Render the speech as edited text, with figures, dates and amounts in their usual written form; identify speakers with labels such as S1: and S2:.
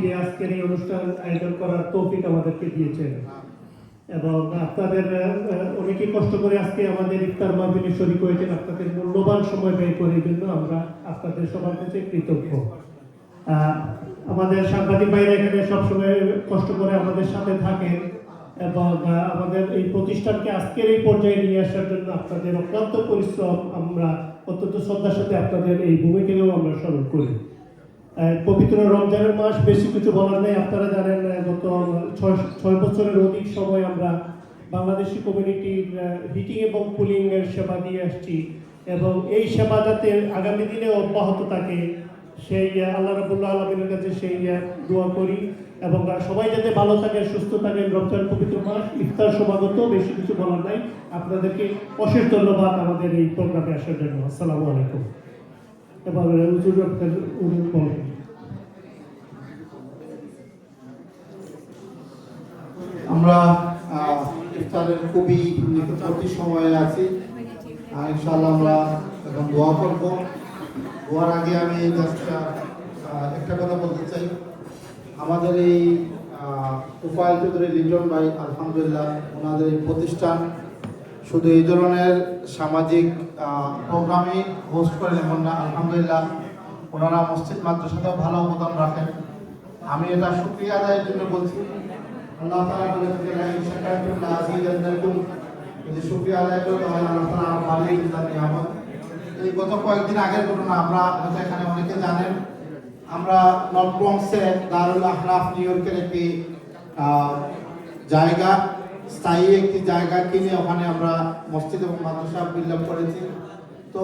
S1: মাহফিলে আজকের এই অনুষ্ঠান আয়োজন করার তৌফিক আমাদেরকে দিয়েছেন এবং আপনাদের অনেকে কষ্ট করে আজকে আমাদের ইফতার মাহফিলে শরীক হয়েছেন। আপনাদের মূল্যবান সময় ব্যয় করে জন্য আমরা আপনাদের সবার কাছে কৃতজ্ঞ। আমাদের সাংবাদিক ভাইরা এখানে সবসময় কষ্ট করে আমাদের সাথে থাকেন এবং আমাদের এই প্রতিষ্ঠানকে আজকের এই পর্যায়ে নিয়ে আসার জন্য আপনাদের অক্লান্ত পরিশ্রম আমরা অত্যন্ত শ্রদ্ধার সাথে আপনাদের এই ভূমিকাকেও আমরা স্মরণ করি। পবিত্র রমজানের মাস, বেশি কিছু বলার নেই। আপনারা জানেন গত 6 বছরের অধিক সময় আমরা বাংলাদেশি কমিউনিটির হিটিং এবং কুলিং এর সেবা দিয়ে আসছি এবং এই সেবা যাতে আগামী দিনে অব্যাহত থাকে সেই আল্লাহ রাব্বুল আলামিনের কাছে সেই দোয়া করি এবং সবাই যাতে ভালো থাকে, সুস্থ থাকেন। রমজান পবিত্র মাস, ইফতার সমাগত, বেশি কিছু বলার নাই। আপনাদেরকে অশেষ ধন্যবাদ আমাদের এই প্রোগ্রামে আসার জন্য। আসসালামু আলাইকুম। এবার হুজুর বলেন।
S2: আমরা ইফতারের খুবই নিকটবর্তী সময়ে আছি। ইনশাআল্লাহ আমরা এখন দোয়া করব। দোয়ার আগে আমি একটা কথা বলতে চাই। আমাদের এই উপায় চৌধুরী লিটন ভাই, আলহামদুলিল্লাহ ওনাদের এই প্রতিষ্ঠান শুধু এই ধরনের সামাজিক প্রোগ্রামে হোস্ট করেন এমন না, আলহামদুলিল্লাহ ওনারা মসজিদ মাদ্রাসাতেও ভালো অবদান রাখেন। আমি এটা শুকরিয়া আদায়ের জন্য বলছি। আল্লাহ তাআলা বলেছেন শাকারতুম লাযিদান্নাকুম, যদি শুকরিয়া আদায় করো তাহলে আল্লাহ তাআলা আরো বাড়িয়ে দিবেন নিয়ামত। এই গত কয়েকদিন আগের ঘটনা, আমরা হয়তো এখানে অনেকে জানেন, আমরা নর্থ ব্রঙ্কসে দারুল আহরাফ নিউ ইয়র্কের একটি জায়গা, স্থায়ী একটি জায়গা কিনে ওখানে আমরা মসজিদ এবং মাদ্রাসা বিল্ড আপ করেছি। তো